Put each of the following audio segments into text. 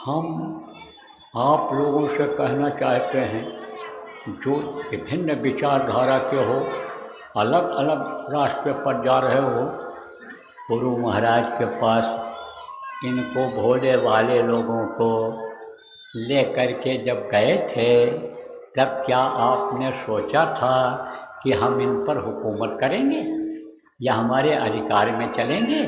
हम आप लोगों से कहना चाहते हैं, जो विभिन्न विचारधारा के हो, अलग अलग रास्ते पर जा रहे हो, गुरु महाराज के पास इनको भोले भाले लोगों को ले करके जब गए थे, तब क्या आपने सोचा था कि हम इन पर हुकूमत करेंगे या हमारे अधिकार में चलेंगे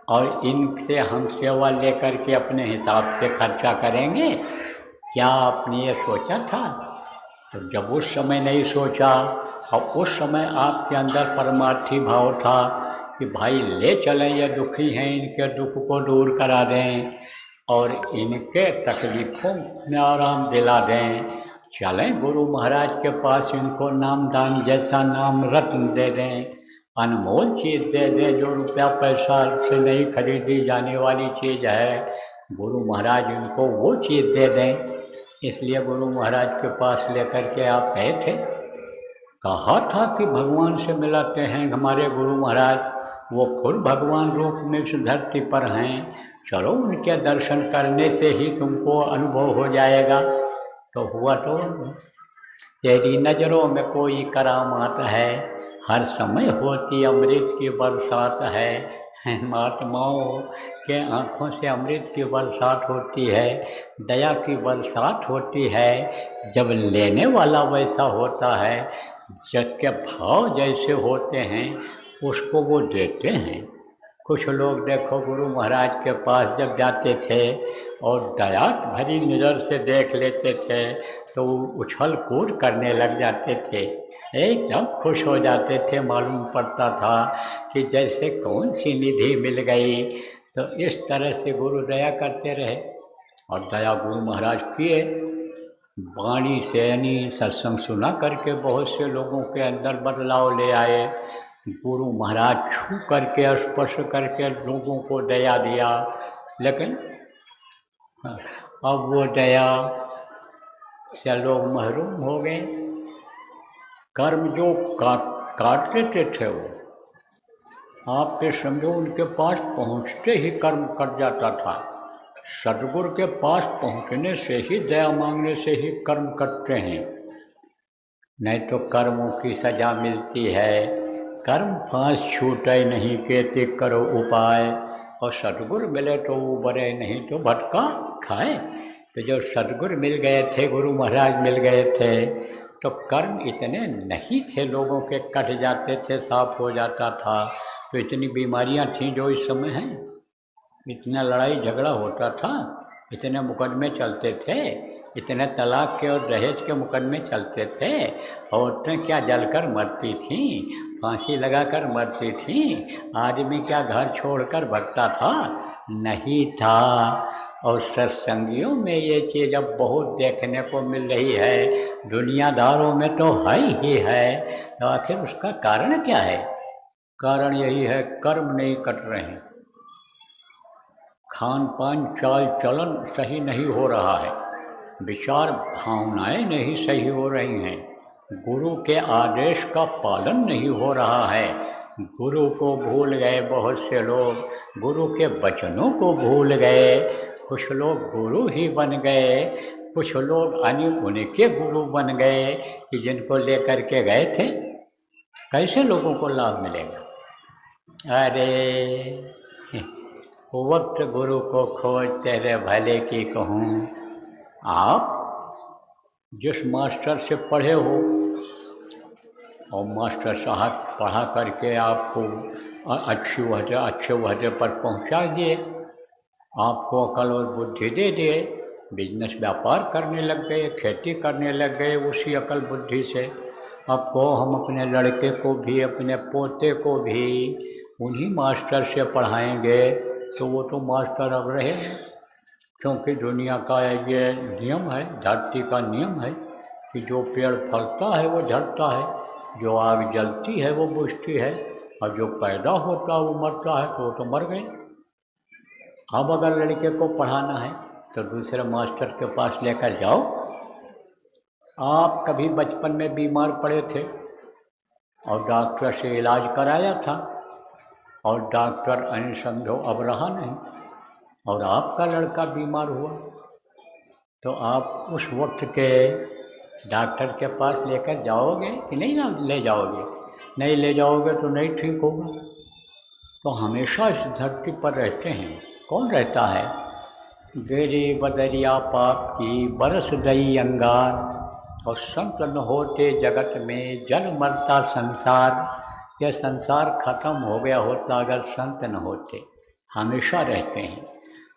और इनसे हम सेवा लेकर के अपने हिसाब से खर्चा करेंगे? क्या आपने ये सोचा था? तो जब उस समय नहीं सोचा और उस समय आपके अंदर परमार्थी भाव था कि भाई ले चलें, ये दुखी हैं, इनके दुख को दूर करा दें और इनके तकलीफ़ों में आराम दिला दें, चलें गुरु महाराज के पास, इनको नामदान जैसा नाम रत्न दे दें, अनमोल चीज़ दे दें जो रुपया पैसा से नहीं खरीदी जाने वाली चीज़ है, गुरु महाराज इनको वो चीज़ दे दें। इसलिए गुरु महाराज के पास लेकर के आप गए थे। कहा था कि भगवान से मिलाते हैं हमारे गुरु महाराज, वो खुद भगवान रूप में इस धरती पर हैं, चलो उनके दर्शन करने से ही तुमको अनुभव हो जाएगा। तो हुआ तो तेरी नज़रों में कोई करामात है, हर समय होती अमृत की बरसात है, महात्माओं के आँखों से अमृत की बरसात होती है, दया की बरसात होती है, जब लेने वाला वैसा होता है, जिसके भाव जैसे होते हैं उसको वो देते हैं। कुछ लोग देखो गुरु महाराज के पास जब जाते थे और दया भरी नज़र से देख लेते थे तो उछल कूद करने लग जाते थे, एकदम खुश हो जाते थे, मालूम पड़ता था कि जैसे कौन सी निधि मिल गई। तो इस तरह से गुरु दया करते रहे और दया गुरु महाराज किए। वाणी से यानी सत्संग सुना करके बहुत से लोगों के अंदर बदलाव ले आए। गुरु महाराज छू करके स्पर्श करके लोगों को दया दिया, लेकिन अब वो दया से लोग महरूम हो गए। कर्म जो काट देते थे वो आप पे समझो उनके पास पहुँचते ही कर्म कट जाता था। सतगुरु के पास पहुँचने से ही, दया मांगने से ही कर्म कटते हैं, नहीं तो कर्मों की सजा मिलती है। कर्म फांस छूटे नहीं कहते करो उपाय, और सतगुरु मिले तो उबरे नहीं तो भटका खाए। तो जो सतगुरु मिल गए थे, गुरु महाराज मिल गए थे, तो कर्म इतने नहीं थे, लोगों के कट जाते थे, साफ हो जाता था। तो इतनी बीमारियां थीं जो इस समय हैं, इतना लड़ाई झगड़ा होता था, इतने मुकदमे चलते थे, इतने तलाक के और दहेज के मुकदमे चलते थे, औरतें क्या जलकर मरती थीं, फांसी लगाकर मरती थीं, आदमी क्या घर छोड़कर भगता था? नहीं था। और सत्संगियों में ये चीज़ अब बहुत देखने को मिल रही है, दुनियादारों में तो है ही है। तो आखिर उसका कारण क्या है? कारण यही है, कर्म नहीं कट रहे हैं, खान पान चाल चलन सही नहीं हो रहा है, विचार भावनाएं नहीं सही हो रही हैं, गुरु के आदेश का पालन नहीं हो रहा है, गुरु को भूल गए बहुत से लोग, गुरु के वचनों को भूल गए, कुछ लोग गुरु ही बन गए, कुछ लोग उनके गुरु बन गए कि जिनको लेकर के गए थे। कैसे लोगों को लाभ मिलेगा? अरे वक्त गुरु को खोज तेरे भले की कहूँ। आप जिस मास्टर से पढ़े हो और मास्टर साहब पढ़ा करके आपको अच्छे वहदे पर पहुंचा दिए, आपको अकल और बुद्धि दे दिए, बिजनेस व्यापार करने लग गए, खेती करने लग गए उसी अकल बुद्धि से। अब को हम अपने लड़के को भी, अपने पोते को भी उन्हीं मास्टर से पढ़ाएंगे तो वो तो मास्टर अब रहे, क्योंकि दुनिया का ये नियम है, धरती का नियम है कि जो पेड़ फलता है वो झड़ता है, जो आग जलती है वो बुझती है, और जो पैदा होता है वो मरता है, तो वो तो मर गए। अब अगर लड़के को पढ़ाना है तो दूसरे मास्टर के पास लेकर जाओ। आप कभी बचपन में बीमार पड़े थे और डॉक्टर से इलाज कराया था, और डॉक्टर समझो अब रहा नहीं, और आपका लड़का बीमार हुआ तो आप उस वक्त के डॉक्टर के पास लेकर जाओगे कि नहीं ना ले जाओगे? नहीं ले जाओगे तो नहीं ठीक होगा। तो हमेशा इस धरती पर रहते हैं। कौन रहता है? गिरी बदरिया पाप की बरस गई अंगार, और संत न होते जगत में जल मरता संसार। यह संसार खत्म हो गया होता अगर संत न होते। हमेशा रहते हैं।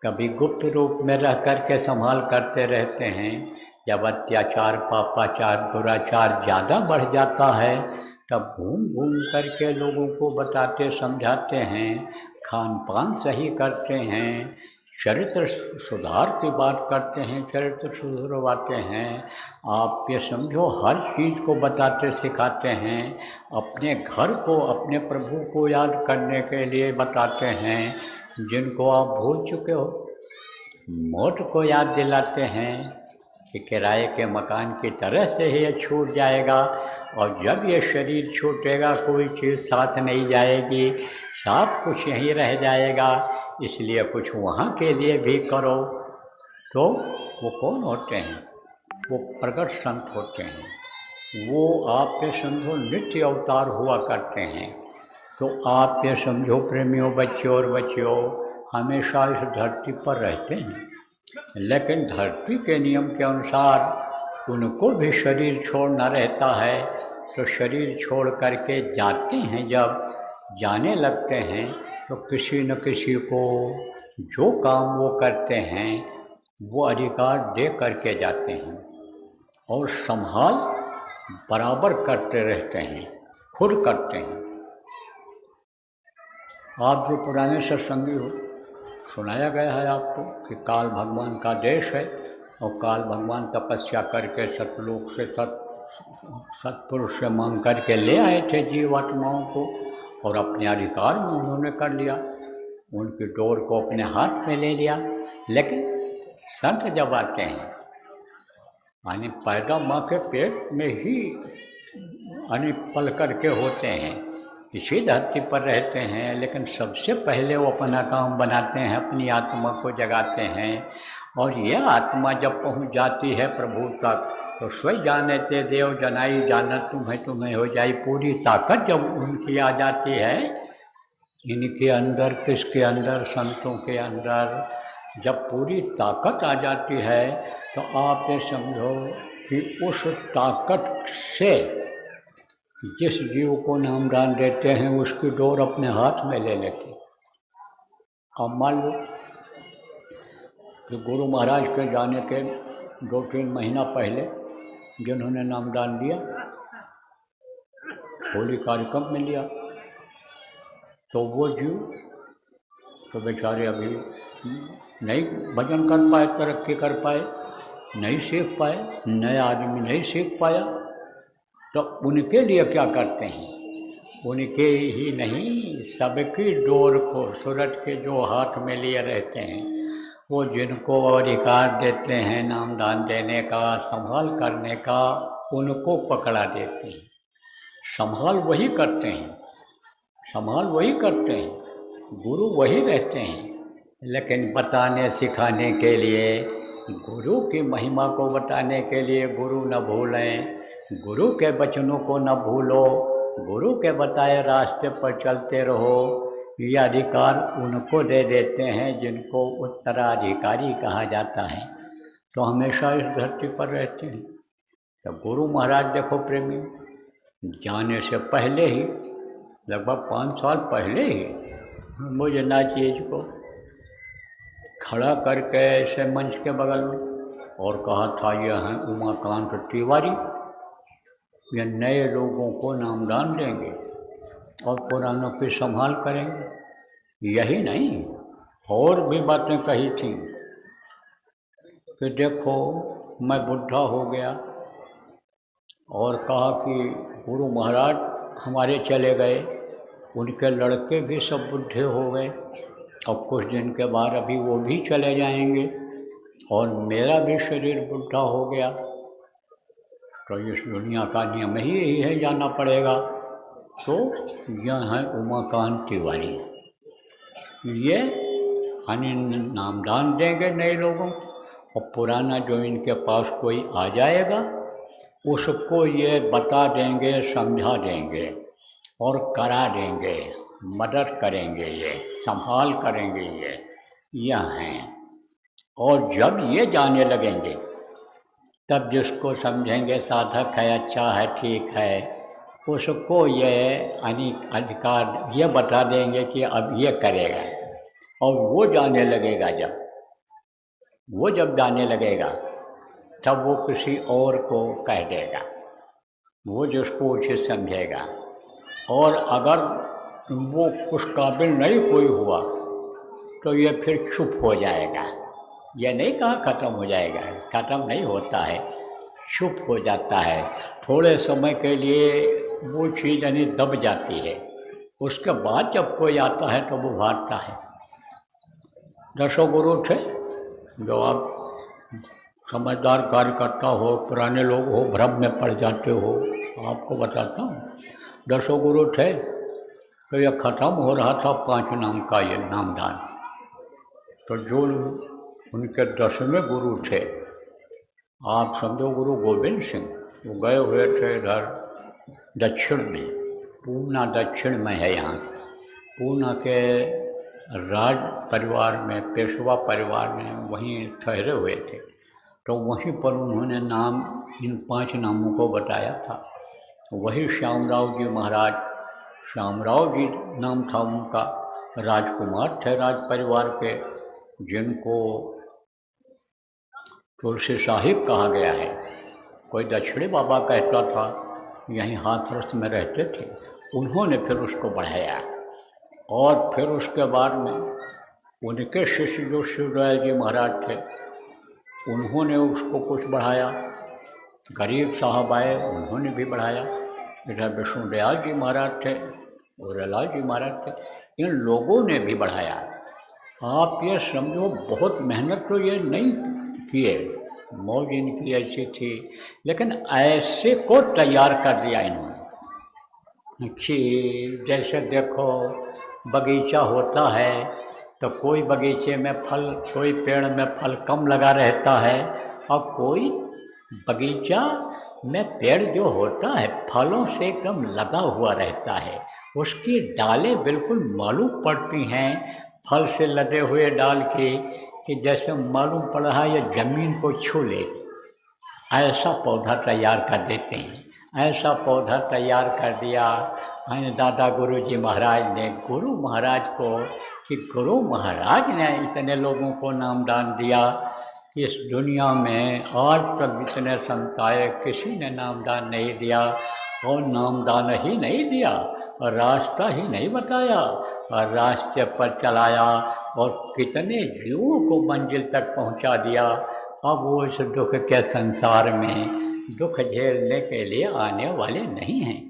कभी गुप्त रूप में रह कर के संभाल करते रहते हैं। जब अत्याचार पापाचार दुराचार ज़्यादा बढ़ जाता है तब घूम घूम करके लोगों को बताते समझाते हैं, खान पान सही करते हैं, चरित्र सुधार की बात करते हैं, चरित्र सुधरवाते हैं। आप ये समझो हर चीज़ को बताते सिखाते हैं। अपने घर को अपने प्रभु को याद करने के लिए बताते हैं जिनको आप भूल चुके हो। मौत को याद दिलाते हैं कि किराए के मकान की तरह से ही ये छूट जाएगा, और जब ये शरीर छूटेगा कोई चीज़ साथ नहीं जाएगी, सब कुछ यहीं रह जाएगा, इसलिए कुछ वहाँ के लिए भी करो। तो वो कौन होते हैं? वो प्रगट संत होते हैं। वो आप ये समझो नित्य अवतार हुआ करते हैं। तो आप ये समझो प्रेमियों बच्चों और बच्चियों, हमेशा इस धरती पर रहते हैं, लेकिन धरती के नियम के अनुसार उनको भी शरीर छोड़ना रहता है। तो शरीर छोड़ करके जाते हैं, जब जाने लगते हैं तो किसी न किसी को जो काम वो करते हैं वो अधिकार दे करके जाते हैं, और संभाल बराबर करते रहते हैं, खुद करते हैं। आप जो पुराने सत्संगी हो, सुनाया गया है आपको कि काल भगवान का देश है, और काल भगवान तपस्या करके सतलोक से सत्पुरुष से मांग करके ले आए थे जीवात्माओं को, और अपने अधिकार में उन्होंने कर लिया, उनकी डोर को अपने हाथ में ले लिया। लेकिन संत जब आते हैं, यानी पैदा माँ के पेट में ही यानी पल करके होते हैं, इसी धरती पर रहते हैं, लेकिन सबसे पहले वो अपना काम बनाते हैं, अपनी आत्मा को जगाते हैं। और यह आत्मा जब पहुंच जाती है प्रभु तक तो स्वयं जाने ते देव जनाई, जानत तुम्हें तुम्हें हो जाई। पूरी ताकत जब उनकी आ जाती है, इनके अंदर, किसके अंदर? संतों के अंदर। जब पूरी ताकत आ जाती है तो आप ये समझो कि उस ताकत से जिस जीव को नामदान देते हैं उसकी डोर अपने हाथ में ले लेते। अब मान लो कि गुरु महाराज के जाने के 2-3 महीना पहले जिन्होंने नामदान दिया, होली कार्यक्रम में लिया, तो वो जीव तो बेचारे अभी नहीं भजन कर पाए, तरक्की कर पाए, नहीं सीख पाए, नया आदमी नहीं सीख पाया। तो उनके लिए क्या करते हैं? उनके ही नहीं, सबकी डोर को सूरज के जो हाथ में लिए रहते हैं, वो जिनको अधिकार देते हैं नामदान देने का, संभाल करने का, उनको पकड़ा देते हैं। संभाल वही करते हैं, संभाल वही करते हैं, गुरु वही रहते हैं। लेकिन बताने सिखाने के लिए, गुरु की महिमा को बताने के लिए गुरु न भूलें, गुरु के वचनों को न भूलो, गुरु के बताए रास्ते पर चलते रहो। ये अधिकार उनको दे देते हैं जिनको उत्तराधिकारी कहा जाता है। तो हमेशा इस धरती पर रहते हैं। तो गुरु महाराज देखो प्रेमी, जाने से पहले ही, लगभग 5 साल पहले ही, मुझे ना चीज़ को खड़ा करके ऐसे मंच के बगल में और कहा था, यह हैं उमाकांत तिवारी, ये नए लोगों को नामदान देंगे और पुरानों की संभाल करेंगे। यही नहीं, और भी बातें कही थी कि देखो मैं बुढ़ा हो गया, और कहा कि गुरु महाराज हमारे चले गए, उनके लड़के भी सब बुढ़े हो गए, और कुछ दिन के बाद अभी वो भी चले जाएंगे, और मेरा भी शरीर बुढ़ा हो गया, तो इस दुनिया का नियम ही यही है, जाना पड़ेगा। तो यह है उमाकांत तिवारी, ये यानी नामदान देंगे नए लोगों, और पुराना जो इनके पास कोई आ जाएगा उसको ये बता देंगे, समझा देंगे और करा देंगे, मदद करेंगे, ये संभाल करेंगे, ये हैं। और जब ये जाने लगेंगे तब जिसको समझेंगे साधक है, अच्छा है, ठीक है, उसको ये अधिकार ये बता देंगे कि अब ये करेगा। और वो जाने लगेगा, जब जाने लगेगा तब वो किसी और को कह देगा, वो जिसको उचित समझेगा। और अगर वो उस काबिल नहीं कोई हुआ तो ये फिर चुप हो जाएगा। ये नहीं कहा ख़त्म हो जाएगा, ख़त्म नहीं होता है, चुप हो जाता है। थोड़े समय के लिए वो चीज़ यानी दब जाती है, उसके बाद जब कोई आता है तो वो भागता है। 10 गुरु थे, जो आप समझदार कार्यकर्ता हो, पुराने लोग हो, भ्रम में पड़ जाते हो, आपको बताता हूँ। 10 गुरु थे तो यह ख़त्म हो रहा था 5 नाम का ये नामदान। तो जो उनके 10वें गुरु थे, आप समझो गुरु गोविंद सिंह, वो गए हुए थे इधर दक्षिण में, पूना दक्षिण में है यहाँ से, पूना के राज परिवार में, पेशवा परिवार में वहीं ठहरे हुए थे। तो वहीं पर उन्होंने नाम, इन 5 नामों को बताया था। वही श्यामराव जी महाराज, श्यामराव जी नाम था उनका, राजकुमार थे राज परिवार के, जिनको तुलसी साहिब कहा गया है। कोई दक्षिणी बाबा कहता था, यहीं हाथरस में रहते थे। उन्होंने फिर उसको बढ़ाया और फिर उसके बाद में उनके शिष्य जो शिवदयाल जी महाराज थे, उन्होंने उसको कुछ बढ़ाया। गरीब साहब आए, उन्होंने भी बढ़ाया। इधर विष्णुदयाल जी महाराज थे, गौरलाल जी महाराज थे, इन लोगों ने भी बढ़ाया। आप ये समझो, बहुत मेहनत तो ये नहीं किए, मौज इनकी ऐसी थी, लेकिन ऐसे को तैयार कर दिया इन्होंने कि जैसे देखो बगीचा होता है तो कोई बगीचे में फल, कोई पेड़ में फल कम लगा रहता है, और कोई बगीचा में पेड़ जो होता है फलों से एकदम लगा हुआ रहता है। उसकी डालें बिल्कुल मालूम पड़ती हैं, फल से लदे हुए डाल के, कि जैसे मालूम पड़ रहा है ये ज़मीन को छू ले। ऐसा पौधा तैयार कर देते हैं, ऐसा पौधा तैयार कर दिया दादा गुरु जी महाराज ने, गुरु महाराज को, कि गुरु महाराज ने इतने लोगों को नामदान दिया कि इस दुनिया में आज तक जितने संत आए किसी ने नामदान नहीं दिया। और नामदान ही नहीं दिया, और रास्ता ही नहीं बताया, और रास्ते पर चलाया, और कितने जीवों को मंजिल तक पहुंचा दिया। अब वो इस दुख के संसार में दुख झेलने के लिए आने वाले नहीं हैं।